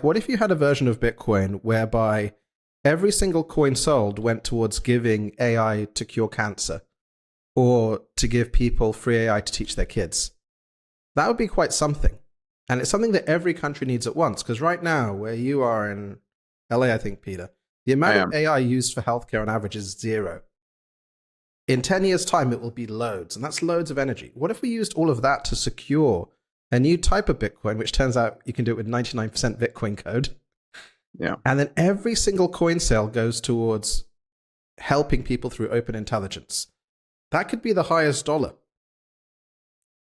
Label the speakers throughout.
Speaker 1: What if you had a version of Bitcoin whereby every single coin sold went towards giving AI to cure cancer or to give people free AI to teach their kids? That would be quite something. And it's something that every country needs at once, because right now, where you are in LA, I think, Peter, the amount of AI used for healthcare on average is 0. In 10 years' time, it will be loads, and that's loads of energy. What if we used all of that to secure a new type of Bitcoin, which turns out you can do it with 99% Bitcoin code?
Speaker 2: Yeah.
Speaker 1: And then every single coin sale goes towards helping people through open intelligence. That could be the highest dollar.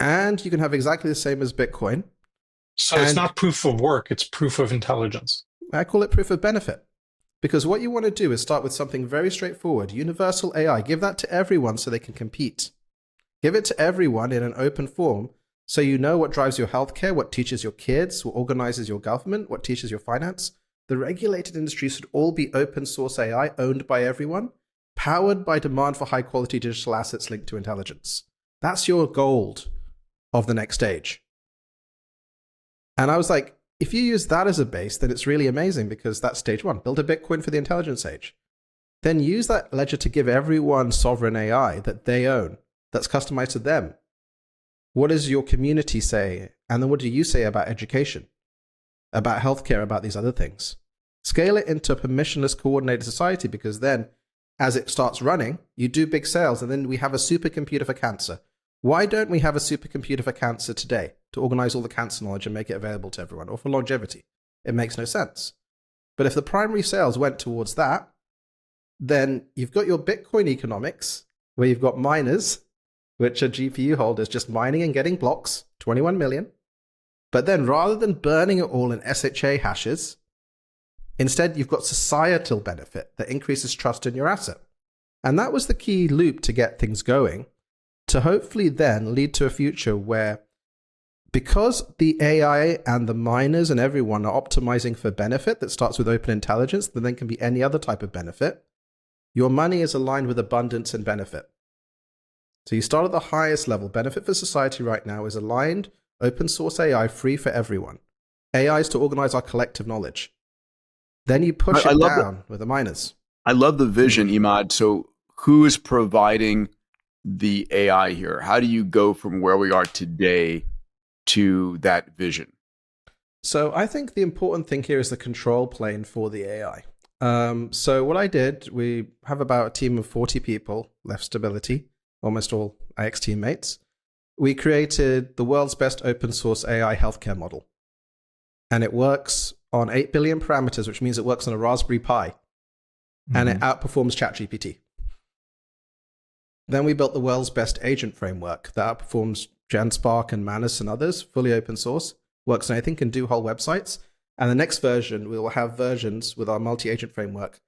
Speaker 1: And you can have exactly the same as Bitcoin.
Speaker 3: So it's not proof of work, it's proof of intelligence.
Speaker 1: I call it proof of benefit. Because what you want to do is start with something very straightforward. Universal AI. Give that to everyone so they can compete. Give it to everyone in an open form so you know what drives your healthcare, what teaches your kids, what organizes your government, what teaches your finance. The regulated industry should all be open source AI owned by everyone, powered by demand for high quality digital assets linked to intelligence. That's your gold of the next stage. And I was like, if you use that as a base, then it's really amazing, because that's stage one. Build a Bitcoin for the intelligence age. Then use that ledger to give everyone sovereign AI that they own, that's customized to them. What does your community say? And then what do you say about education, about healthcare, about these other things? Scale it into a permissionless, coordinated society, because then as it starts running, you do big sales, and then we have a supercomputer for cancer. Why don't we have a supercomputer for cancer today to organize all the cancer knowledge and make it available to everyone, or for longevity? It makes no sense. But if the primary sales went towards that, then you've got your Bitcoin economics, where you've got miners, which are GPU holders just mining and getting blocks, 21 million. But then rather than burning it all in SHA hashes, instead you've got societal benefit that increases trust in your asset. And that was the key loop to get things going, to hopefully then lead to a future where, because the AI and the miners and everyone are optimizing for benefit that starts with open intelligence, that then can be any other type of benefit, your money is aligned with abundance and benefit. So you start at the highest level. Benefit for society right now is aligned, open source AI, free for everyone. AI is to organize our collective knowledge. Then you push it down with the miners.
Speaker 2: I love the vision, Imad. So who is providing the AI here? How do you go from where we are today to that vision?
Speaker 1: So I think the important thing here is the control plane for the AI. So what I did, we have about a team of 40 people, left Stability, almost all IX teammates. We created the world's best open source AI healthcare model. And it works on 8 billion parameters, which means it works on a Raspberry Pi. And it outperforms ChatGPT. Then we built the world's best agent framework that outperforms GenSpark and Manus and others, fully open source, works on anything, can do whole websites. And the next version, we will have versions with our multi-agent framework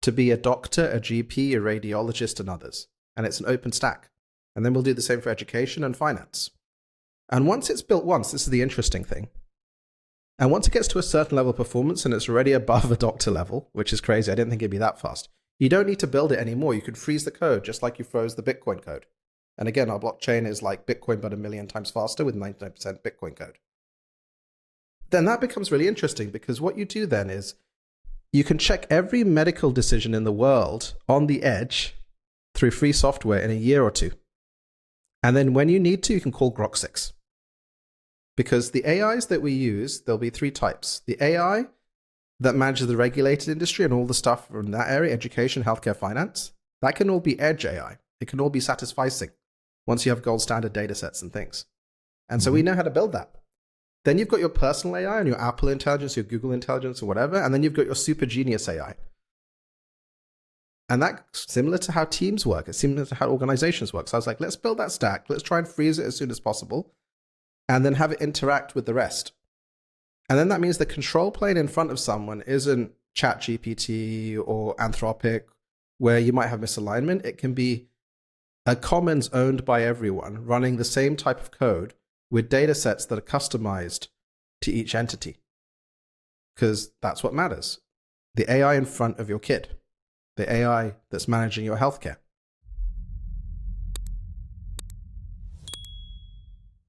Speaker 1: to be a doctor, a GP, a radiologist, and others. And it's an open stack. And then we'll do the same for education and finance. And once it's built once, this is the interesting thing. And once it gets to a certain level of performance and it's already above a doctor level, which is crazy, I didn't think it'd be that fast, you don't need to build it anymore. You could freeze the code just like you froze the Bitcoin code. And again, our blockchain is like Bitcoin, but 1,000,000 times faster with 99% Bitcoin code. Then that becomes really interesting, because what you do then is you can check every medical decision in the world on the edge through free software in a year or two. And then when you need to, you can call Grok 6. Because the AIs that we use, there'll be 3 types. The AI that manages the regulated industry and all the stuff from that area, education, healthcare, finance, that can all be edge AI. It can all be satisficing once you have gold standard data sets and things. And so we know how to build that. Then you've got your personal AI and your Apple intelligence, your Google intelligence or whatever. And then you've got your super genius AI. And that's similar to how teams work. It's similar to how organizations work. So I was like, let's build that stack. Let's try and freeze it as soon as possible. And then have it interact with the rest. And then that means the control plane in front of someone isn't ChatGPT or Anthropic, where you might have misalignment. It can be a commons owned by everyone, running the same type of code with data sets that are customized to each entity. Because that's what matters. The AI in front of your kid, the AI that's managing your healthcare.